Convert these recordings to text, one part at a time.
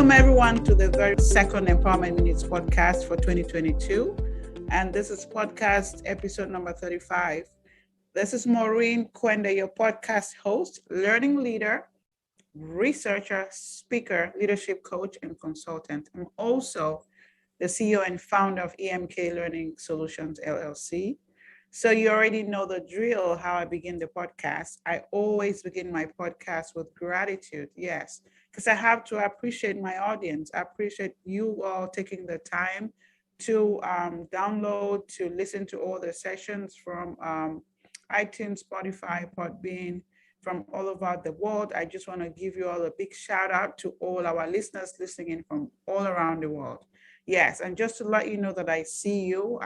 Welcome everyone to the very second Empowerment Minutes podcast for 2022. And this is podcast episode number 35. This is Maureen Kwende, your podcast host, learning leader, researcher, speaker, leadership coach, and consultant. I'm also the CEO and founder of EMK Learning Solutions, LLC. So you already know the drill, how I begin the podcast. I always begin my podcast with gratitude, yes, because I have to appreciate my audience. I appreciate you all taking the time to download, to listen to all the sessions from iTunes, Spotify, Podbean, from all over the world. I just want to give you all a big shout out to all our listeners listening in from all around the world. Yes, and just to let you know that I see you,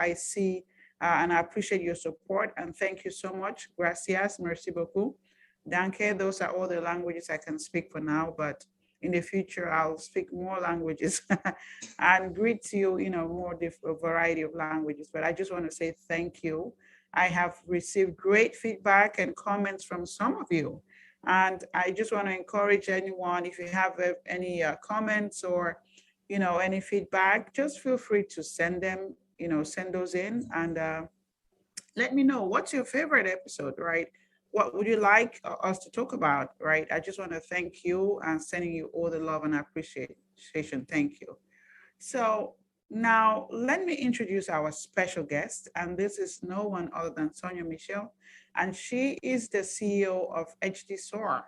and I appreciate your support, and thank you so much. Gracias, merci beaucoup. Danke, those are all the languages I can speak for now, but in the future, I'll speak more languages and greet you, more variety of languages. But I just want to say thank you. I have received great feedback and comments from some of you. And I just want to encourage anyone, if you have any comments or, any feedback, just feel free to send them, send those in and let me know what's your favorite episode, right? What would you like us to talk about, right? I just want to thank you and sending you all the love and appreciation. Thank you. So now let me introduce our special guest, and this is no one other than Sonya Michelle, and she is the CEO of HD Soar.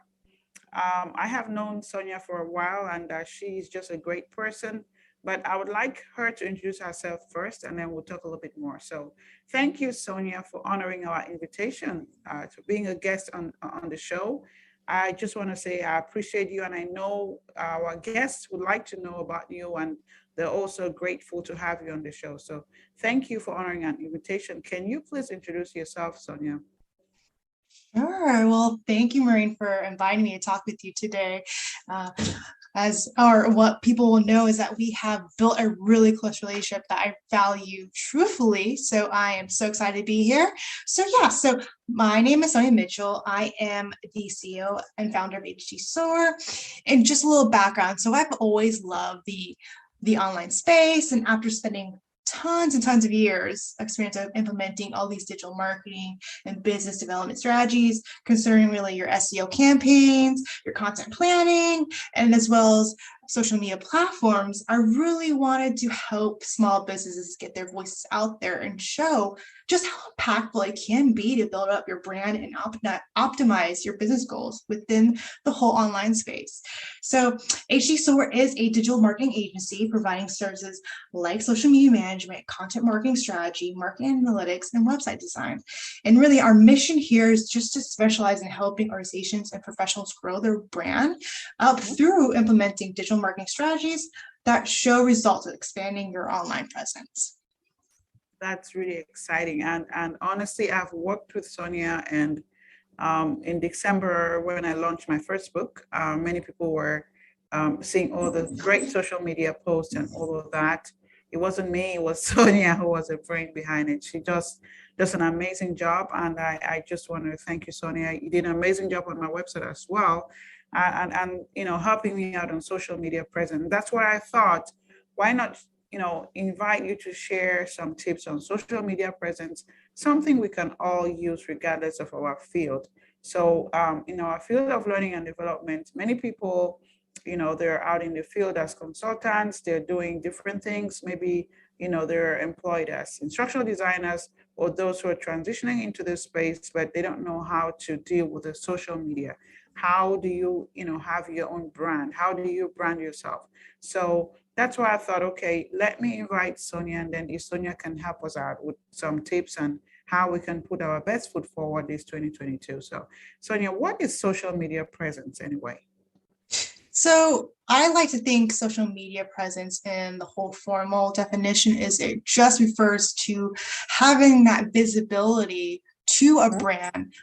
I have known Sonya for a while, and she's just a great person. But I would like her to introduce herself first, and then we'll talk a little bit more. So thank you, Sonya, for honoring our invitation to being a guest on the show. I just want to say I appreciate you, and I know our guests would like to know about you, and they're also grateful to have you on the show. So thank you for honoring our invitation. Can you please introduce yourself, Sonya? Sure. Well, thank you, Maureen, for inviting me to talk with you today. What people will know is that we have built a really close relationship that I value truthfully. So I am so excited to be here. So my name is Sonya Mitchell. I am the CEO and founder of HD Soar. And just a little background. So I've always loved the online space, and after spending tons and tons of years experience of implementing all these digital marketing and business development strategies concerning really your SEO campaigns, your content planning, and as well as social media platforms, I really wanted to help small businesses get their voices out there and show just how impactful it can be to build up your brand and optimize your business goals within the whole online space. So HD Soar is a digital marketing agency providing services like social media management, content marketing strategy, marketing analytics, and website design. And really our mission here is just to specialize in helping organizations and professionals grow their brand up through implementing digital marketing strategies that show results of expanding your online presence. That's really exciting. And honestly, I've worked with Sonya, and in December, when I launched my first book, many people were seeing all the great social media posts and all of that. It wasn't me, it was Sonya who was the brain behind it. She just does an amazing job. And I just want to thank you, Sonya. You did an amazing job on my website as well. And helping me out on social media presence. That's why I thought, why not, invite you to share some tips on social media presence, something we can all use regardless of our field. So in our field of learning and development, many people, they're out in the field as consultants, they're doing different things. Maybe, they're employed as instructional designers, or those who are transitioning into this space, but they don't know how to deal with the social media. How do you, have your own brand? How do you brand yourself? So that's why I thought, okay, let me invite Sonya, and then if Sonya can help us out with some tips on how we can put our best foot forward this 2022. So Sonya, what is social media presence anyway? So I like to think social media presence in the whole formal definition is it just refers to having that visibility to a brand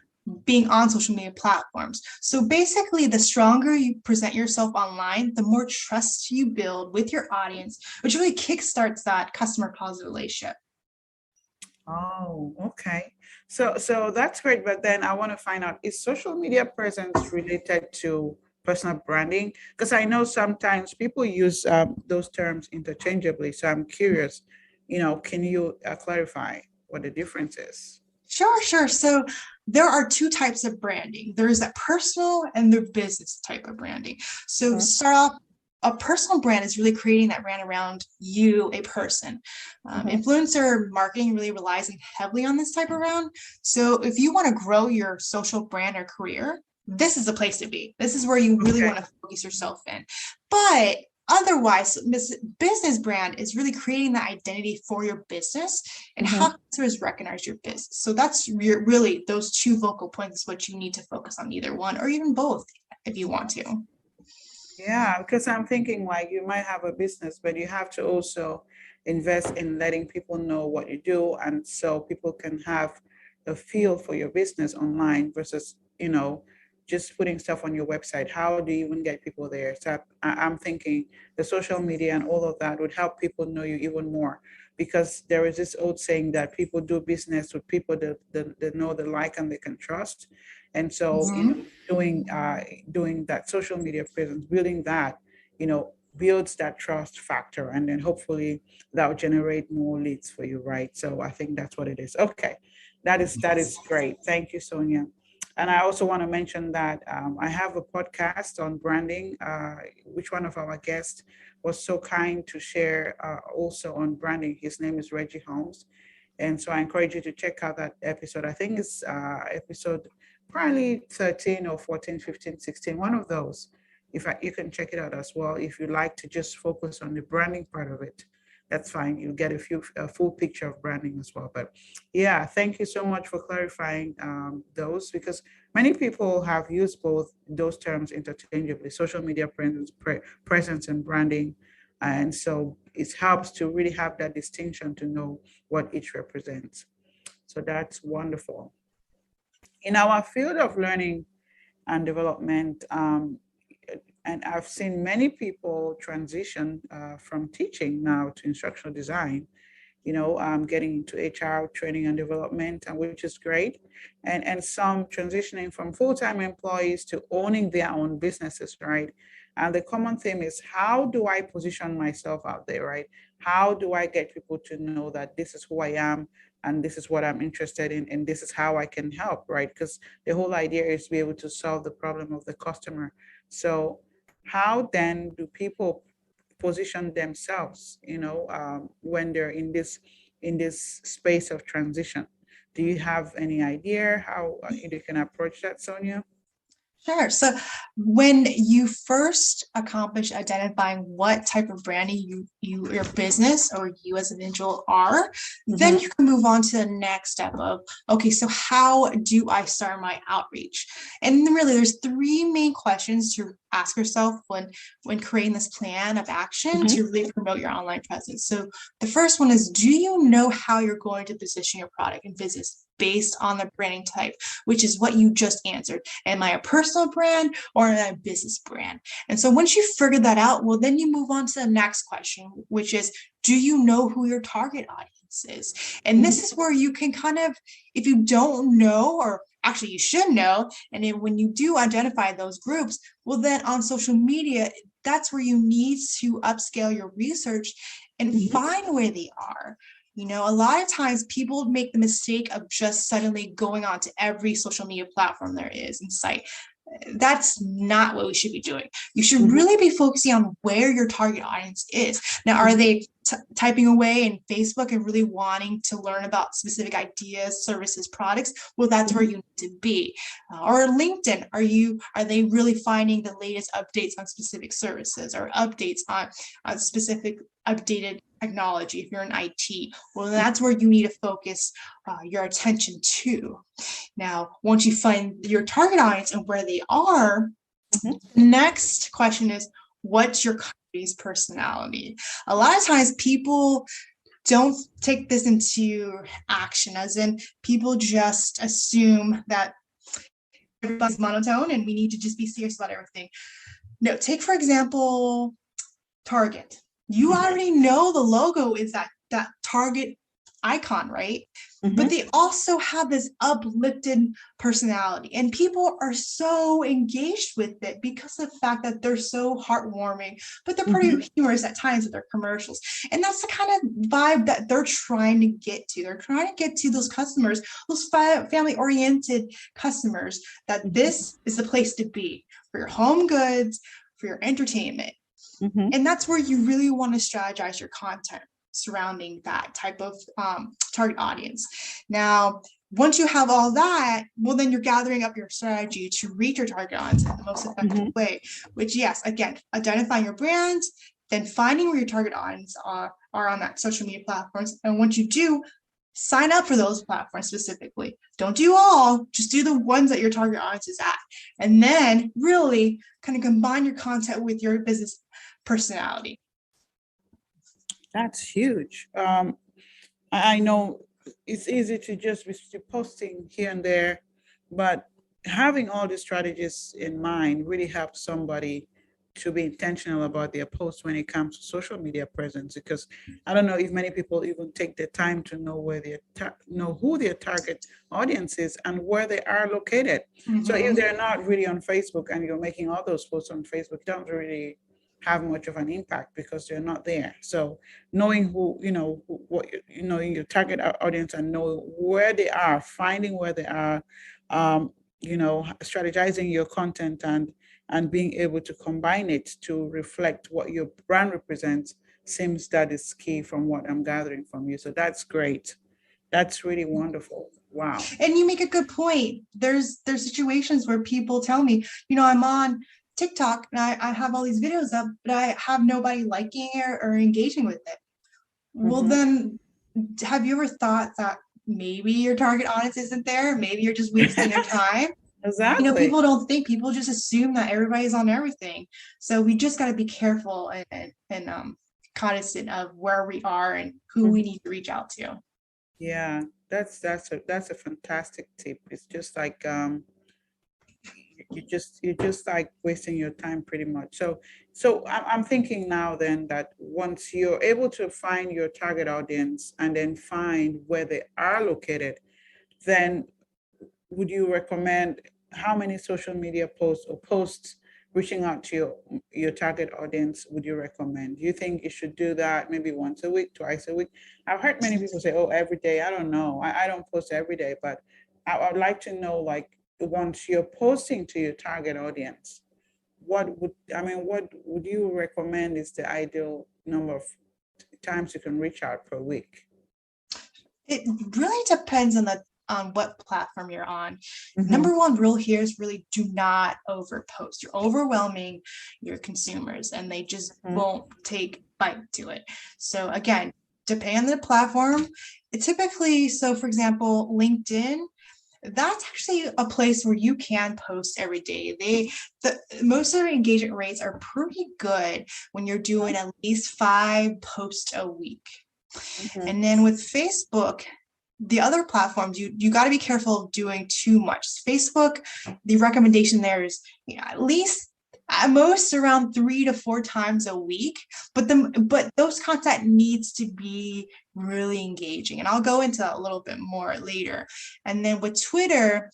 being on social media platforms. So basically, the stronger you present yourself online, the more trust you build with your audience, which really kickstarts that customer positive relationship. Oh, okay. So that's great. But then I want to find out, is social media presence related to personal branding? Because I know sometimes people use those terms interchangeably. So I'm curious, can you clarify what the difference is? Sure, sure. So there are two types of branding. There is that personal and the business type of branding. So to Mhm. start off, a personal brand is really creating that brand around you, a person. Mhm. Influencer marketing really relies heavily on this type of brand. So if you want to grow your social brand or career, this is the place to be. This is where you really Okay. want to focus yourself in. But otherwise, business brand is really creating that identity for your business and how Mhm. customers recognize your business. So that's really those two vocal points is what you need to focus on, either one or even both if you want to. Yeah, because I'm thinking like you might have a business, but you have to also invest in letting people know what you do. And so people can have a feel for your business online versus, just putting stuff on your website. How do you even get people there? So I'm thinking the social media and all of that would help people know you even more because there is this old saying that people do business with people that know, they like, and they can trust. And so, Mhm. doing that social media presence, building that, builds that trust factor, and then hopefully that will generate more leads for you, right? So I think that's what it is. Okay, that is great. Thank you, Sonia. And I also want to mention that I have a podcast on branding, which one of our guests was so kind to share also on branding. His name is Reggie Holmes. And so I encourage you to check out that episode. I think it's episode probably 13 or 14, 15, 16, one of those. You can check it out as well. If you like to just focus on the branding part of it, that's fine. You'll get a full picture of branding as well. But yeah, thank you so much for clarifying those because many people have used both those terms interchangeably: social media presence and branding. And so it helps to really have that distinction to know what each represents. So that's wonderful. In our field of learning and development, and I've seen many people transition from teaching now to instructional design, getting into HR training and development, and which is great. And some transitioning from full-time employees to owning their own businesses, right? And the common theme is how do I position myself out there, right? How do I get people to know that this is who I am and this is what I'm interested in and this is how I can help, right? Because the whole idea is to be able to solve the problem of the customer. So how then do people position themselves, when they're in this space of transition? Do you have any idea how you can approach that, Sonia? Sure. So when you first accomplish identifying what type of branding your business or you as an individual are, then Mm-hmm. you can move on to the next step of, okay, so how do I start my outreach? And then really there's three main questions to ask yourself when creating this plan of action Mm-hmm. to really promote your online presence. So the first one is, do you know how you're going to position your product and business based on the branding type, which is what you just answered? Am I a personal brand or am I a business brand? And so once you figure that out, well, then you move on to the next question, which is, do you know who your target audience is? And this is where you can kind of, if you don't know, or actually you should know, and then when you do identify those groups, well, then on social media, that's where you need to upscale your research and Mm-hmm. find where they are. A lot of times people make the mistake of just suddenly going on to every social media platform there is in sight. That's not what we should be doing. You should Mm-hmm. really be focusing on where your target audience is. Now, are they typing away in Facebook and really wanting to learn about specific ideas, services, products? Well, that's where Mm-hmm. you need to be. Or LinkedIn, are they really finding the latest updates on specific services or updates on specific updated technology if you're in IT? Well, that's where you need to focus your attention to. Now, once you find your target audience and where they are, Mm-hmm. the next question is, what's your company's personality? A lot of times people don't take this into action, as in people just assume that everybody's monotone and we need to just be serious about everything. No, take for example, Target. You Mm-hmm. already know the logo is that Target icon, right? But Mm-hmm. they also have this uplifted personality, and people are so engaged with it because of the fact that they're so heartwarming, but they're Mm-hmm. pretty humorous at times with their commercials. And that's the kind of vibe that they're trying to get to. They're trying to get to those customers, those family oriented customers, that this is the place to be for your home goods, for your entertainment. Mm-hmm. And that's where you really want to strategize your content surrounding that type of target audience. Now, once you have all that, well, then you're gathering up your strategy to reach your target audience in the most effective Mm-hmm. way, which, yes, again, identifying your brand, then finding where your target audience are on that social media platforms. And once you do, sign up for those platforms specifically. Don't do all, just do the ones that your target audience is at. And then really kind of combine your content with your business personality. That's huge. I know it's easy to just be posting here and there, but having all these strategies in mind really helps somebody to be intentional about their posts when it comes to social media presence. Because I don't know if many people even take the time to know where know who their target audience is and where they are located. So if Mm-hmm. they're not really on Facebook and you're making all those posts on Facebook, don't really have much of an impact because they're not there. So knowing who what your target audience and know where they are, finding where they are, um, strategizing your content and being able to combine it to reflect what your brand represents seems that is key from what I'm gathering from you. So that's great. That's really wonderful. Wow. And you make a good point. There's situations where people tell me, I'm on TikTok and I have all these videos up, but I have nobody liking it or engaging with it. Well, Hmm. then have you ever thought that maybe your target audience isn't there? Maybe you're just wasting your time. Exactly. People don't think, people just assume that everybody's on everything. So we just got to be careful and cognizant of where we are and who we Mhm. need to reach out to. Yeah, that's a fantastic tip. It's just like you're just like wasting your time pretty much. So I'm thinking now then that once you're able to find your target audience and then find where they are located, then would you recommend how many social media posts or posts reaching out to your target audience would you recommend? Do you think you should do that maybe once a week, twice a week? I've heard many people say, oh, every day. I don't know. I don't post every day, but I would like to know, like, once you're posting to your target audience, what would you recommend is the ideal number of times you can reach out per week? It really depends on what platform you're on. Mm-hmm. Number one rule here is really do not overpost. You're overwhelming your consumers and they just Mm-hmm. won't take bite to it. So again, depending on the platform, it typically, so for example, LinkedIn, that's actually a place where you can post every day. The most of their engagement rates are pretty good when you're doing at least 5 posts a week. Mm-hmm. And then with Facebook, the other platforms, you got to be careful of doing too much. Facebook, the recommendation there is at least at most around 3 to 4 times a week. But those content needs to be really engaging. And I'll go into that a little bit more later. And then with Twitter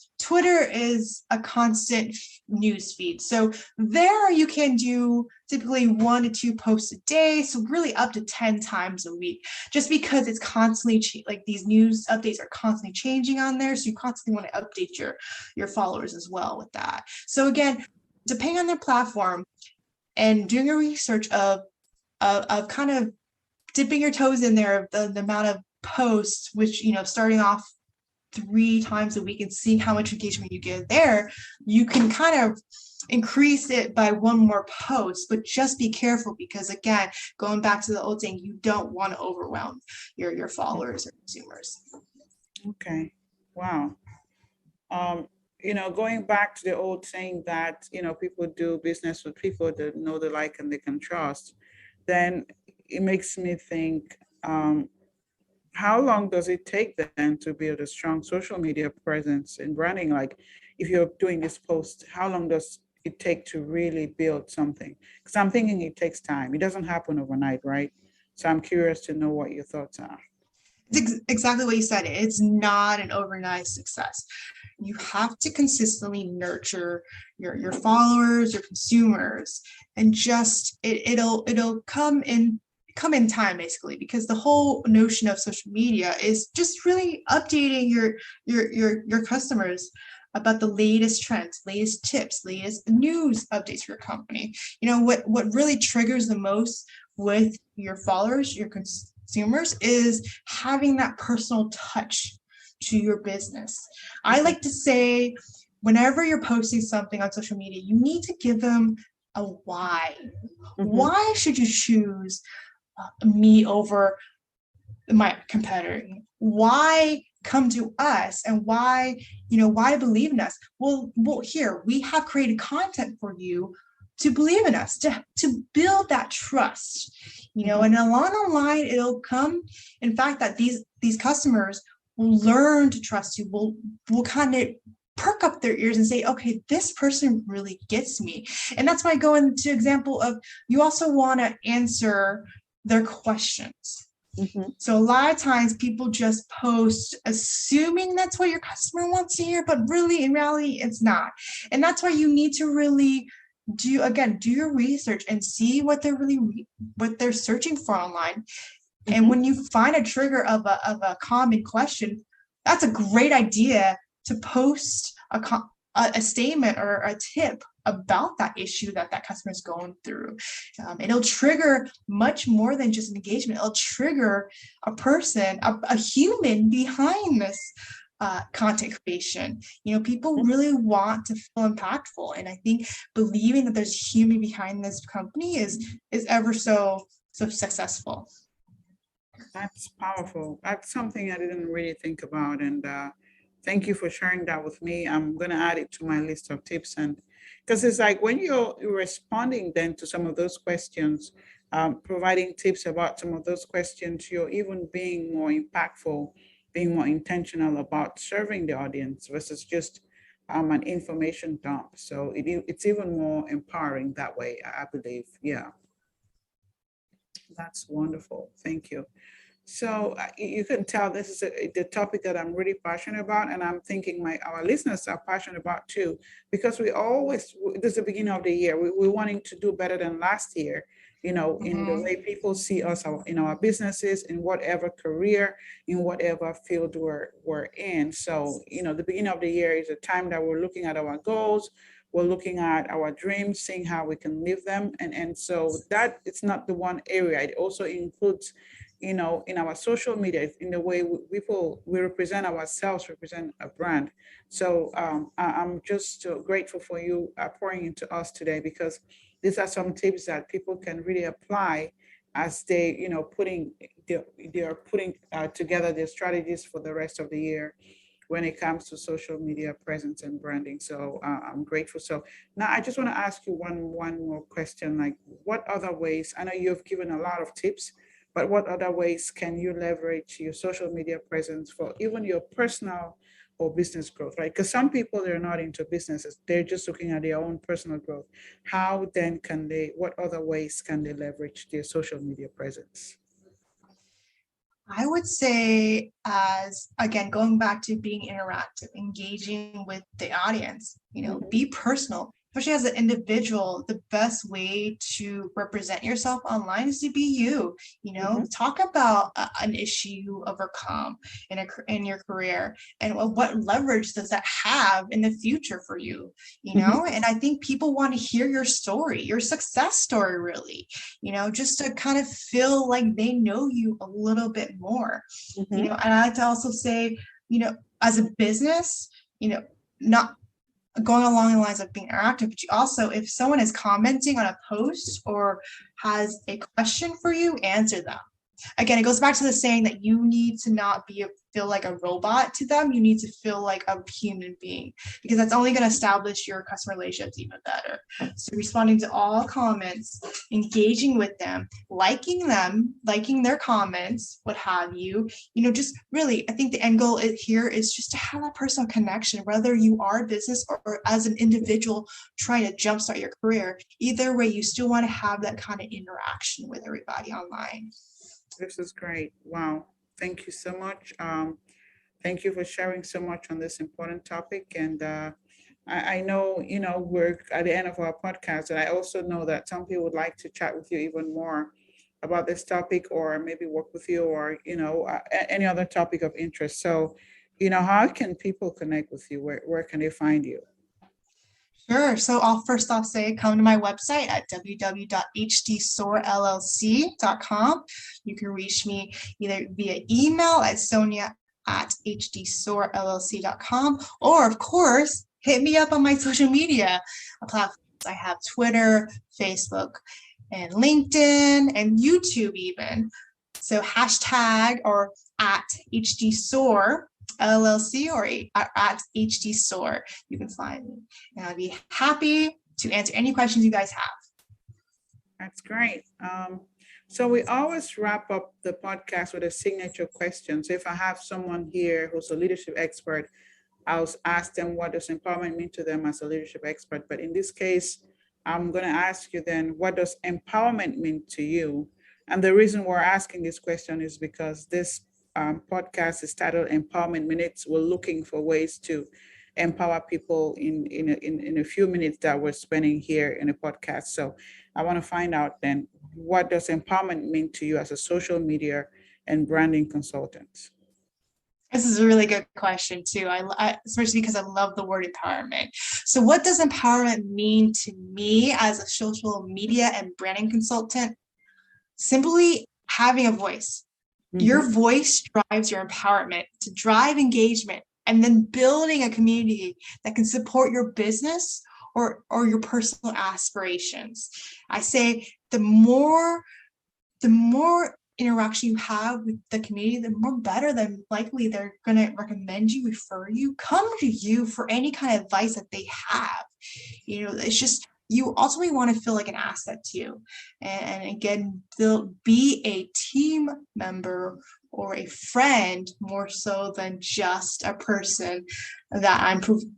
is a constant news feed. So there you can do typically 1 to 2 posts a day. So really up to 10 times a week, just because it's constantly like these news updates are constantly changing on there. So you constantly want to update your followers as well with that. So again, depending on their platform and doing a research of kind of dipping your toes in there of the amount of posts, which starting off 3 times a week and seeing how much engagement you get there, you can kind of increase it by one more post, but just be careful because again, going back to the old saying, you don't want to overwhelm your followers or consumers. Okay. Wow. um, going back to the old saying that, people do business with people that know, they like, and they can trust, then it makes me think, how long does it take then to build a strong social media presence and branding? Like, if you're doing this post, how long does it take to really build something? Because I'm thinking it takes time. It doesn't happen overnight, right? So I'm curious to know what your thoughts are. It's exactly what you said. It's not an overnight success. You have to consistently nurture your followers, your consumers, and just it'll come in time, basically, because the whole notion of social media is just really updating your customers about the latest trends, latest tips, latest news updates for your company. What really triggers the most with your followers, your consumers, is having that personal touch to your business. I like to say, whenever you're posting something on social media, you need to give them a why. Mm-hmm. Why should you choose me over my competitor? Why come to us, and why believe in us? Well, here we have created content for you to believe in us, to build that trust, and along the line it'll come, in fact, that these customers will learn to trust you, will kind of perk up their ears and say, okay, this person really gets me. And that's why I go into example of, you also want to answer their questions. Mm-hmm. So a lot of times people just post assuming that's what your customer wants to hear, but really in reality, it's not. And that's why you need to really do your research and see what what they're searching for online. And when you find a trigger of a common question, that's a great idea to post a statement or a tip about that issue that customer is going through. It'll trigger much more than just an engagement. It'll trigger a person, a human behind this content creation. People really want to feel impactful, and I think believing that there's a human behind this company is ever so successful. That's powerful. That's something I didn't really think about. And thank you for sharing that with me. I'm going to add it to my list of tips. And because it's like when you're responding then to some of those questions, providing tips about some of those questions, you're even being more impactful, being more intentional about serving the audience versus just an information dump. So it's even more empowering that way, I believe. Yeah, that's wonderful. Thank you. So you can tell this is the topic that I'm really passionate about, and I'm thinking our listeners are passionate about too, because we always, this is the beginning of the year, we're wanting to do better than last year, in the way people see us in our businesses, in whatever career, in whatever field we're in. So, the beginning of the year is a time that we're looking at our goals, we're looking at our dreams, seeing how we can live them. And so that it's not the one area, it also includes in our social media, in the way we represent ourselves, represent a brand. So I'm just grateful for you pouring into us today, because these are some tips that people can really apply as they, they are putting together their strategies for the rest of the year when it comes to social media presence and branding. So I'm grateful. So now I just want to ask you one more question. Like, what other ways? I know you've given a lot of tips, but what other ways can you leverage your social media presence for even your personal or business growth, right? Because some people, they're not into businesses, they're just looking at their own personal growth. How then what other ways can they leverage their social media presence? I would say, as again, going back to being interactive, engaging with the audience, Mhm, be personal. Especially as an individual, the best way to represent yourself online is to be you. mhm, Talk about an issue you overcome in your career, and what leverage does that have in the future for you. mhm, And I think people want to hear your story, your success story, really, just to kind of feel like they know you a little bit more. mhm. And I like to also say, as a business, not going along the lines of being interactive, but you also, if someone is commenting on a post or has a question for you, answer them. Again, it goes back to the saying that you need to not feel like a robot to them. You need to feel like a human being, because that's only going to establish your customer relationships even better. So responding to all comments, engaging with them, liking their comments, what have you, just really, I think the end goal here is just to have that personal connection, whether you are a business or as an individual trying to jumpstart your career. Either way, you still want to have that kind of interaction with everybody online. This is great. Wow. Thank you so much. Thank you for sharing so much on this important topic. And I know, we're at the end of our podcast, and I also know that some people would like to chat with you even more about this topic, or maybe work with you, or, any other topic of interest. So, how can people connect with you? Where can they find you? Sure. So I'll first off say come to my website at www.hdsorellc.com. You can reach me either via email at sonya@hdsorellc.com, or of course, hit me up on my social media platforms. I have Twitter, Facebook, and LinkedIn and YouTube even. So hashtag or at HDSOR LLC or at HDSOR. You can find me. And I'd be happy to answer any questions you guys have. That's great. So we always wrap up the podcast with a signature question. So if I have someone here who's a leadership expert, I'll ask them what does empowerment mean to them as a leadership expert. But in this case, I'm going to ask you then, what does empowerment mean to you? And the reason we're asking this question is because this podcast is titled Empowerment Minutes. We're looking for ways to empower people in a few minutes that we're spending here in a podcast. So I want to find out then, what does empowerment mean to you as a social media and branding consultant? This is a really good question too. Especially because I love the word empowerment. So what does empowerment mean to me as a social media and branding consultant? Simply having a voice. Your voice drives your empowerment to drive engagement, and then building a community that can support your business or your personal aspirations. I say the more interaction you have with the community, the more better than likely they're going to recommend you, refer you, come to you for any kind of advice that they have. It's just, you ultimately want to feel like an asset to you. And again, be a team member or a friend more so than just a person that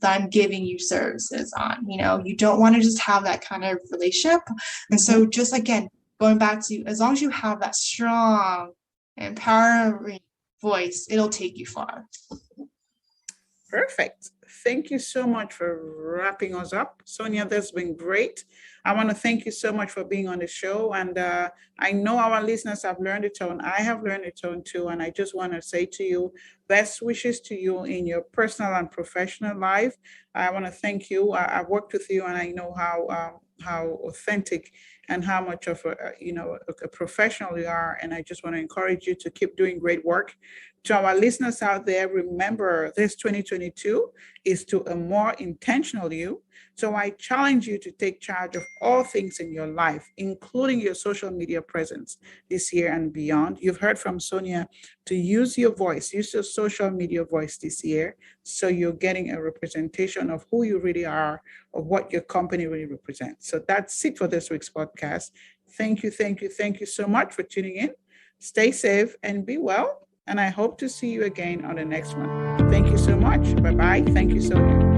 I'm giving you services on. You don't want to just have that kind of relationship. And so just again, going back to, as long as you have that strong, empowering voice, it'll take you far. Perfect. Thank you so much for wrapping us up. Sonya, that's been great. I want to thank you so much for being on the show. And I know our listeners have learned a ton. I have learned a ton too. And I just want to say to you, best wishes to you in your personal and professional life. I want to thank you. I've worked with you, and I know how authentic and how much of a professional you are. And I just want to encourage you to keep doing great work. To our listeners out there, remember this 2022 is to a more intentional you. So I challenge you to take charge of all things in your life, including your social media presence this year and beyond. You've heard from Sonya to use your voice, use your social media voice this year, so you're getting a representation of who you really are, of what your company really represents. So that's it for this week's podcast. Thank you so much for tuning in. Stay safe and be well. And I hope to see you again on the next one. Thank you so much. Bye-bye. Thank you, Sonya.